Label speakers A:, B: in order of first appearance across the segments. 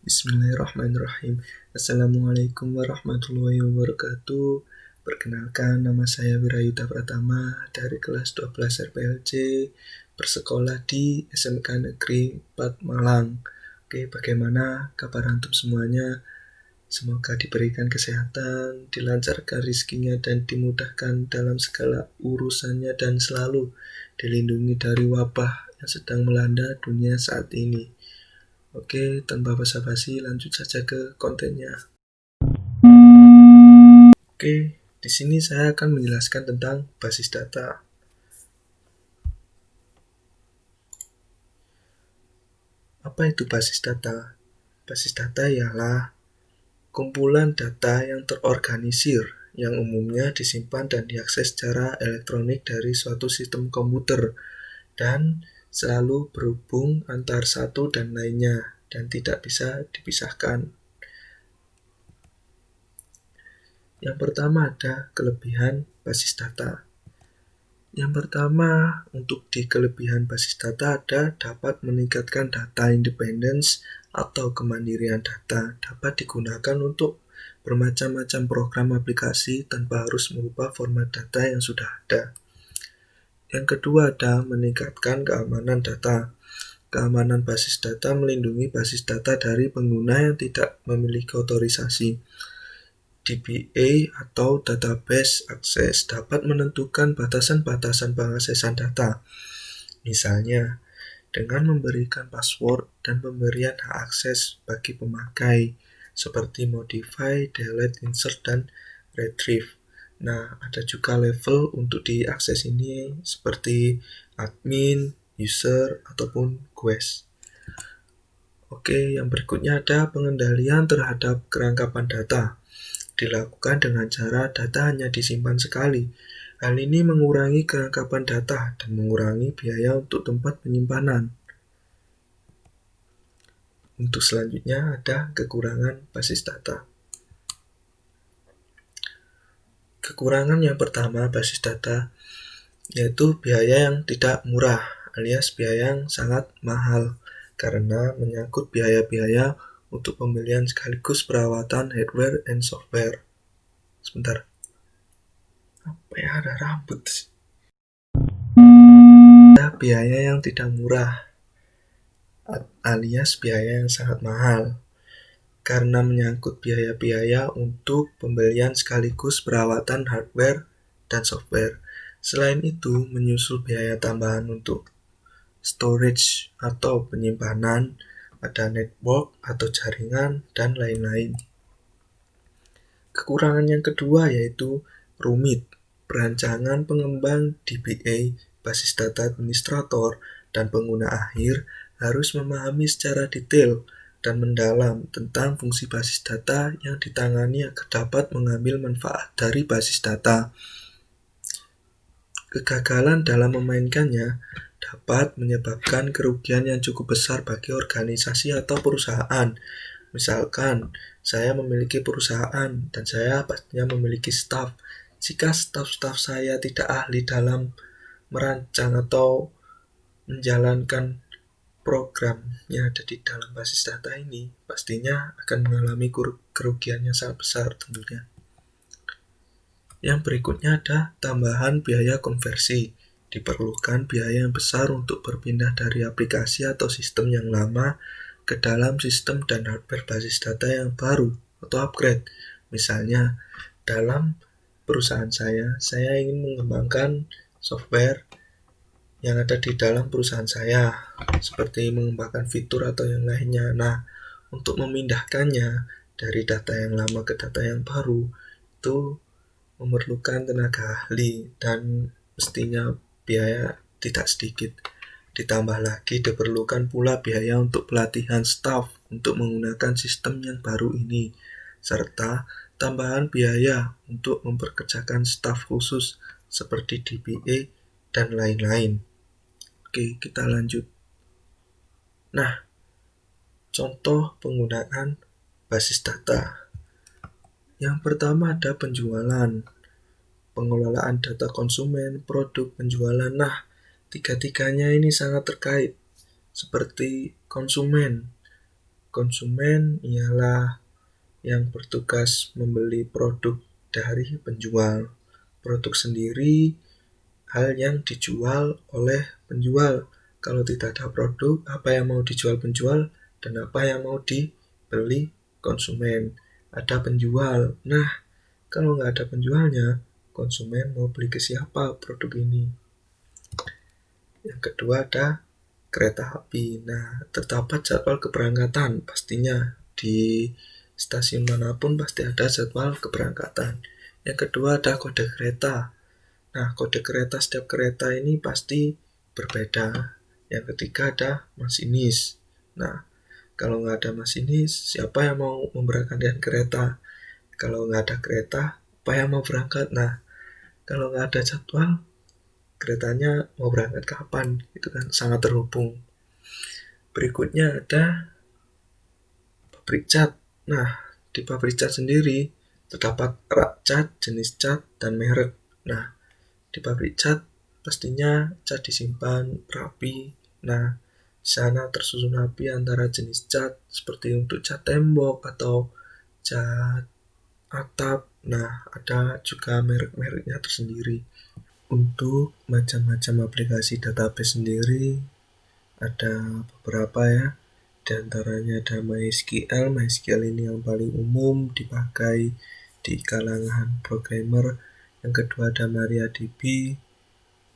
A: Bismillahirrahmanirrahim. Assalamualaikum warahmatullahi wabarakatuh. Perkenalkan, nama saya Wirayuda Pratama dari kelas 12 RPLC, bersekolah di SMK Negeri 4 Malang. Oke, bagaimana kabar antum semuanya? Semoga diberikan kesehatan, dilancarkan rezekinya dan dimudahkan dalam segala urusannya dan selalu dilindungi dari wabah yang sedang melanda dunia saat ini. Oke, tanpa basa-basi lanjut saja ke kontennya. Oke, di sini saya akan menjelaskan tentang basis data. Apa itu basis data? Basis data ialah kumpulan data yang terorganisir yang umumnya disimpan dan diakses secara elektronik dari suatu sistem komputer dan selalu berhubung antar satu dan lainnya dan tidak bisa dipisahkan. Yang pertama ada kelebihan basis data. Yang pertama, untuk di kelebihan basis data ada dapat meningkatkan data independence atau kemandirian data, dapat digunakan untuk bermacam-macam program aplikasi tanpa harus mengubah format data yang sudah ada. Yang kedua ada meningkatkan keamanan data. Keamanan basis data melindungi basis data dari pengguna yang tidak memiliki otorisasi. DBA atau Database Access dapat menentukan batasan-batasan pengaksesan data. Misalnya, dengan memberikan password dan pemberian hak akses bagi pemakai, seperti modify, delete, insert, dan retrieve. Nah, ada juga level untuk diakses ini seperti admin, user, ataupun guest. Oke, yang berikutnya ada pengendalian terhadap kerangkapan data. Dilakukan dengan cara data hanya disimpan sekali. Hal ini mengurangi kerangkapan data dan mengurangi biaya untuk tempat penyimpanan. Untuk selanjutnya ada kekurangan basis data. Kekurangan yang pertama basis data yaitu biaya yang tidak murah alias biaya yang sangat mahal karena menyangkut biaya-biaya untuk pembelian sekaligus perawatan hardware and software. Sebentar. Apa ya, ada rambut. Ada biaya yang tidak murah alias biaya yang sangat mahal karena menyangkut biaya-biaya untuk pembelian sekaligus perawatan hardware dan software. Selain itu, menyusul biaya tambahan untuk storage atau penyimpanan, ada network atau jaringan, dan lain-lain. Kekurangan yang kedua yaitu rumit. Perancangan pengembang DBA, basis data administrator, dan pengguna akhir harus memahami secara detail dan mendalam tentang fungsi basis data yang ditangani agar dapat mengambil manfaat dari basis data. Kegagalan dalam memainkannya dapat menyebabkan kerugian yang cukup besar bagi organisasi atau perusahaan. Misalkan, saya memiliki perusahaan dan saya pastinya memiliki staf. Jika staf-staf saya tidak ahli dalam merancang atau menjalankan program yang ada di dalam basis data ini, pastinya akan mengalami kerugian yang sangat besar tentunya. Yang berikutnya ada tambahan biaya konversi. Diperlukan biaya yang besar untuk berpindah dari aplikasi atau sistem yang lama ke dalam sistem dan hardware basis data yang baru atau upgrade. Misalnya, dalam perusahaan saya ingin mengembangkan software yang ada di dalam perusahaan saya, seperti mengembangkan fitur atau yang lainnya. Nah, untuk memindahkannya dari data yang lama ke data yang baru, itu memerlukan tenaga ahli dan mestinya biaya tidak sedikit. Ditambah lagi diperlukan pula biaya untuk pelatihan staf untuk menggunakan sistem yang baru ini, serta tambahan biaya untuk memperkerjakan staf khusus seperti DBA dan lain-lain. Oke, kita lanjut. Nah, contoh penggunaan basis data. Yang pertama ada penjualan, pengelolaan data konsumen, produk, penjualan. Nah, tiga-tiganya ini sangat terkait. Seperti konsumen. Konsumen ialah yang bertugas membeli produk dari penjual. Produk sendiri hal yang dijual oleh penjual. Kalau tidak ada produk, apa yang mau dijual penjual dan apa yang mau dibeli konsumen. Ada penjual. Nah, kalau nggak ada penjualnya, konsumen mau beli ke siapa produk ini? Yang kedua ada kereta api. Nah, terdapat jadwal keberangkatan pastinya di stasiun manapun pasti ada jadwal keberangkatan. Yang kedua ada kode kereta. Nah, kode kereta setiap kereta ini pasti berbeda. Yang ketiga ada masinis. Nah, kalau nggak ada masinis, siapa yang mau memberangkatkan kereta? Kalau nggak ada kereta, apa yang mau berangkat? Nah, kalau nggak ada jadwal, keretanya mau berangkat kapan? Itu kan sangat terhubung. Berikutnya ada pabrik cat. Nah, di pabrik cat sendiri terdapat rak cat, jenis cat, dan merek. Nah, di pabrik cat pastinya cat disimpan rapi. Nah, di sana tersusun rapi antara jenis cat seperti untuk cat tembok atau cat atap. Nah, ada juga merek-mereknya tersendiri. Untuk macam-macam aplikasi database sendiri ada beberapa ya. Di antaranya ada MySQL. MySQL ini yang paling umum dipakai di kalangan programmer. Yang kedua ada MariaDB,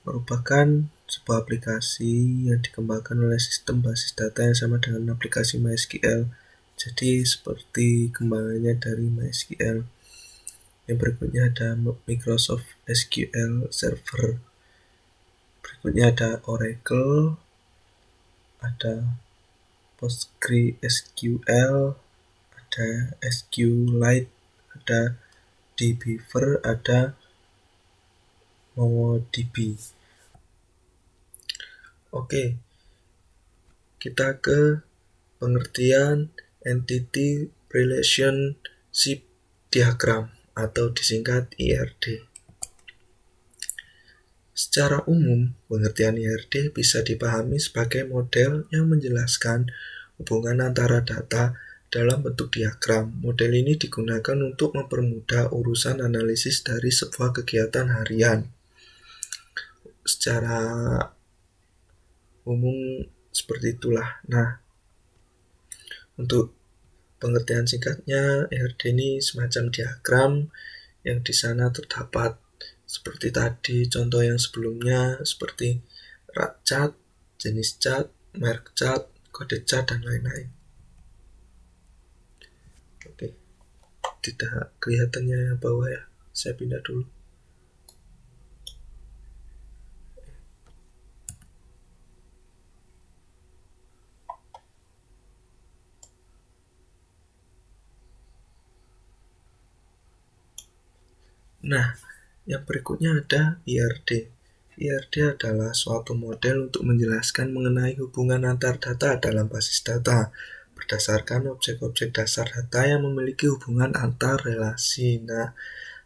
A: merupakan sebuah aplikasi yang dikembangkan oleh sistem basis data yang sama dengan aplikasi MySQL. Jadi seperti kembangannya dari MySQL. Yang berikutnya ada Microsoft SQL Server. Berikutnya ada Oracle, ada PostgreSQL, ada SQLite, ada dbeaver, ada MongoDB. Oke, kita ke pengertian Entity Relationship Diagram atau disingkat IRD. Secara umum, pengertian IRD bisa dipahami sebagai model yang menjelaskan hubungan antara data dalam bentuk diagram. Model ini digunakan untuk mempermudah urusan analisis dari sebuah kegiatan harian. Secara umum seperti itulah. Nah, untuk pengertian singkatnya, IRD ini semacam diagram yang di sana terdapat seperti tadi contoh yang sebelumnya seperti rak cat, jenis cat, merek cat, kode cat, dan lain-lain. Oke, tidak kelihatannya yang bawah ya, saya pindah dulu. Nah, yang berikutnya ada IRD. IRD adalah suatu model untuk menjelaskan mengenai hubungan antar data dalam basis data berdasarkan objek-objek dasar data yang memiliki hubungan antar relasi. Nah,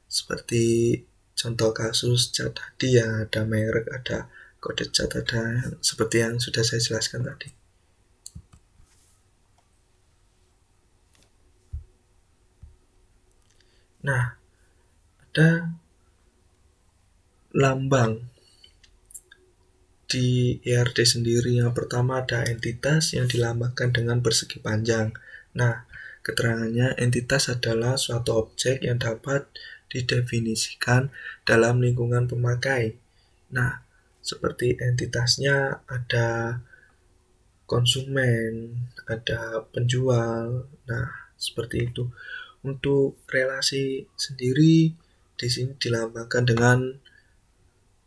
A: seperti contoh kasus cat tadi ya, ada merek, ada kode cat, ada seperti yang sudah saya jelaskan tadi. Nah, ada lambang di IRD sendiri. Yang pertama ada entitas yang dilambangkan dengan persegi panjang. Nah, keterangannya entitas adalah suatu objek yang dapat didefinisikan dalam lingkungan pemakai. Nah, seperti entitasnya ada konsumen, ada penjual. Nah, seperti itu. Untuk relasi sendiri di sini dilambangkan dengan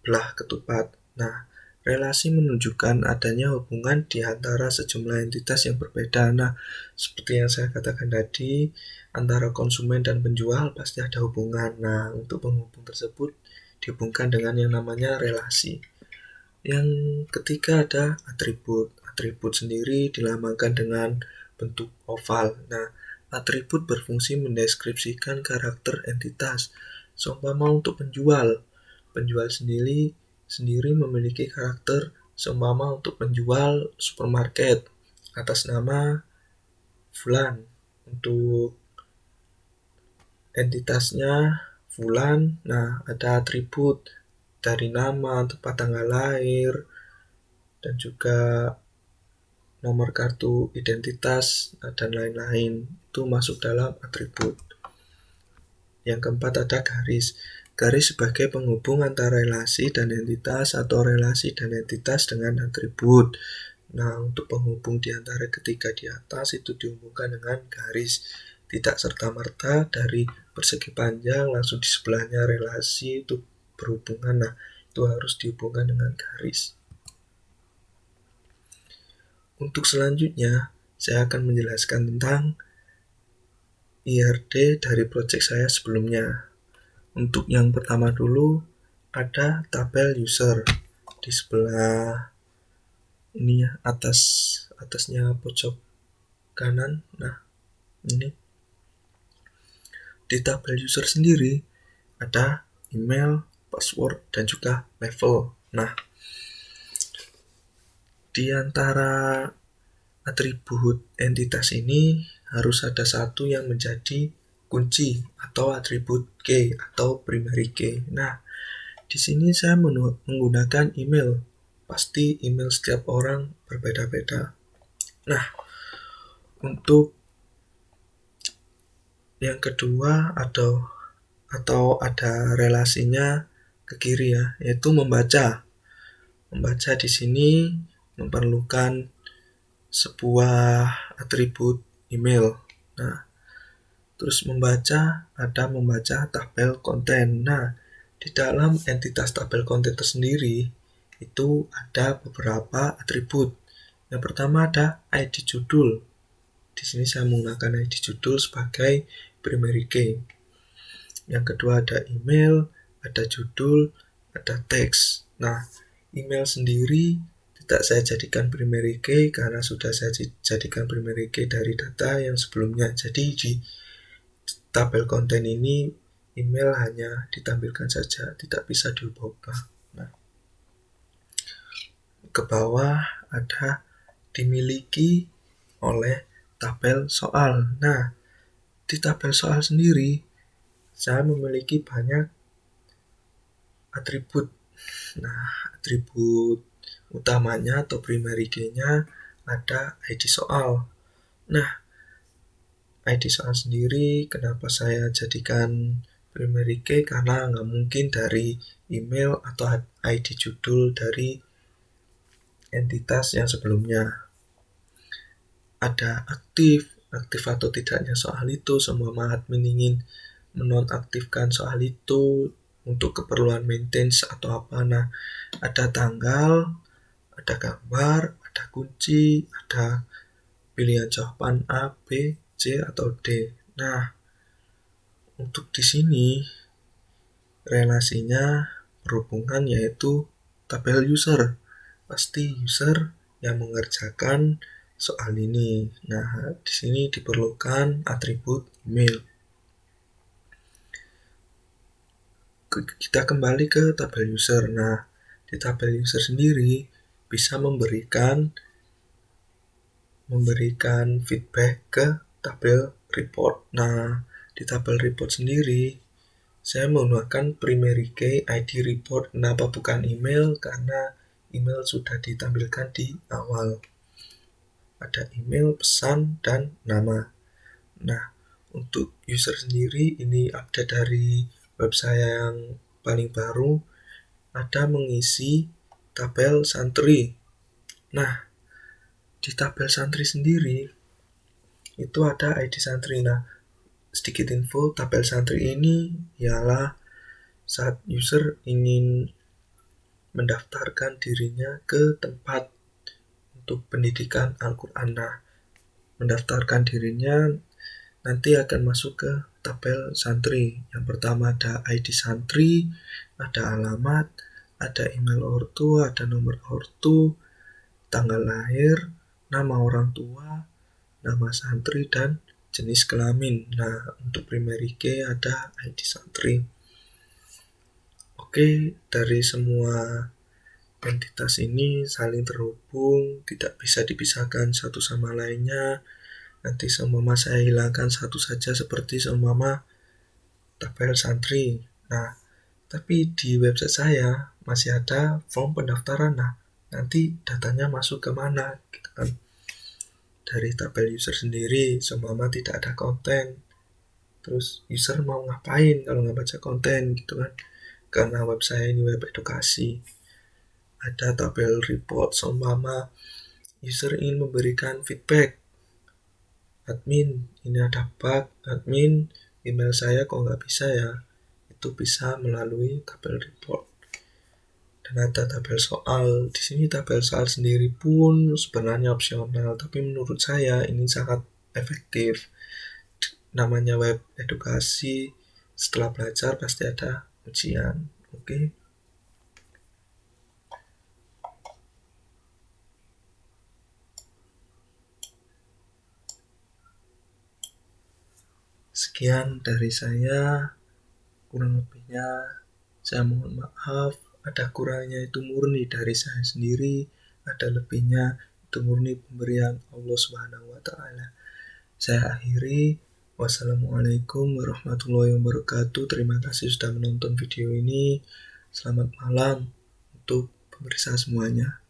A: belah ketupat. Nah, relasi menunjukkan adanya hubungan di antara sejumlah entitas yang berbeda. Nah, seperti yang saya katakan tadi, antara konsumen dan penjual pasti ada hubungan. Nah, untuk penghubung tersebut dihubungkan dengan yang namanya relasi. Yang ketiga ada atribut. Atribut sendiri dilambangkan dengan bentuk oval. Nah, atribut berfungsi mendeskripsikan karakter entitas. Seumpama untuk penjual sendiri memiliki karakter seumpama untuk penjual supermarket atas nama Fulan. Untuk entitasnya Fulan, nah ada atribut dari nama, tempat tanggal lahir, dan juga nomor kartu identitas, dan lain-lain. Itu masuk dalam atribut. Yang keempat ada garis. Garis sebagai penghubung antara relasi dan entitas atau relasi dan entitas dengan atribut. Nah, untuk penghubung di antara ketiga di atas itu dihubungkan dengan garis. Tidak serta-merta dari persegi panjang langsung di sebelahnya relasi itu berhubungan. Nah, itu harus dihubungkan dengan garis. Untuk selanjutnya, saya akan menjelaskan tentang IRD dari project saya sebelumnya. Untuk yang pertama dulu, ada tabel user di sebelah ini ya, atasnya pojok kanan. Nah, ini di tabel user sendiri ada email, password, dan juga level. Nah, di antara atribut entitas ini harus ada satu yang menjadi kunci atau atribut key atau primary key. Nah, di sini saya menggunakan email. Pasti email setiap orang berbeda-beda. Nah, untuk yang kedua atau ada relasinya ke kiri ya, yaitu membaca. Membaca di sini memerlukan sebuah atribut email. Nah, terus membaca ada membaca tabel konten. Nah, di dalam entitas tabel konten tersendiri itu ada beberapa atribut. Yang pertama ada ID judul. Di sini saya menggunakan ID judul sebagai primary key. Yang kedua ada email, ada judul, ada teks. Nah, email sendiri tidak saya jadikan primary key karena sudah saya jadikan primary key dari data yang sebelumnya. Jadi di tabel konten ini email hanya ditampilkan saja, tidak bisa diubah-ubah. Nah, ke bawah ada dimiliki oleh tabel soal. Nah, di tabel soal sendiri saya memiliki banyak atribut. Nah, atribut utamanya atau primary key-nya ada ID soal. Nah, ID soal sendiri kenapa saya jadikan primary key, karena nggak mungkin dari email atau ID judul dari entitas yang sebelumnya. Ada aktif atau tidaknya soal itu, semua admin ingin menonaktifkan soal itu untuk keperluan maintenance atau apa. Nah, ada tanggal, ada gambar, ada kunci, ada pilihan jawaban A, B, C, atau D. Nah, untuk di sini relasinya berhubungan yaitu tabel user. Pasti user yang mengerjakan soal ini. Nah, di sini diperlukan atribut email. Kita kembali ke tabel user. Nah, di tabel user sendiri bisa memberikan feedback ke tabel report. Nah, di tabel report sendiri saya menggunakan primary key ID report. Kenapa bukan email? Karena email sudah ditampilkan di awal. Ada email, pesan, dan nama. Nah, untuk user sendiri ini update dari web saya yang paling baru, ada mengisi tabel santri. Nah, di tabel santri sendiri itu ada ID santri. Nah, sedikit info, tabel santri ini ialah saat user ingin mendaftarkan dirinya ke tempat untuk pendidikan Al-Quran. Nah, mendaftarkan dirinya nanti akan masuk ke tabel santri. Yang pertama ada ID santri, ada alamat, ada email ortu, ada nomor ortu, tanggal lahir, nama orang tua, nama santri, dan jenis kelamin. Nah, untuk primary key ada ID santri. Oke, dari semua entitas ini saling terhubung, tidak bisa dipisahkan satu sama lainnya. Nanti seumpama saya hilangkan satu saja seperti seumpama tabel santri. Nah, tapi di website saya masih ada form pendaftaran. Nah, nanti datanya masuk ke mana gitu kan. Dari tabel user sendiri, seumpama tidak ada konten. Terus user mau ngapain kalau nggak baca konten gitu kan. Karena web saya ini web edukasi. Ada tabel report, seumpama user ingin memberikan feedback. Admin, ini ada bug, admin, email saya kok nggak bisa ya. Itu bisa melalui tabel report. Dan ada tabel soal. Di sini tabel soal sendiri pun sebenarnya opsional, tapi menurut saya ini sangat efektif. Namanya web edukasi, setelah belajar pasti ada ujian. Oke. Sekian dari saya, kurang lebihnya saya mohon maaf. Ada kurangnya itu murni dari saya sendiri, ada lebihnya itu murni pemberian Allah Subhanahu wa taala. Saya akhiri. Wassalamualaikum warahmatullahi wabarakatuh. Terima kasih sudah menonton video ini. Selamat malam untuk pemirsa semuanya.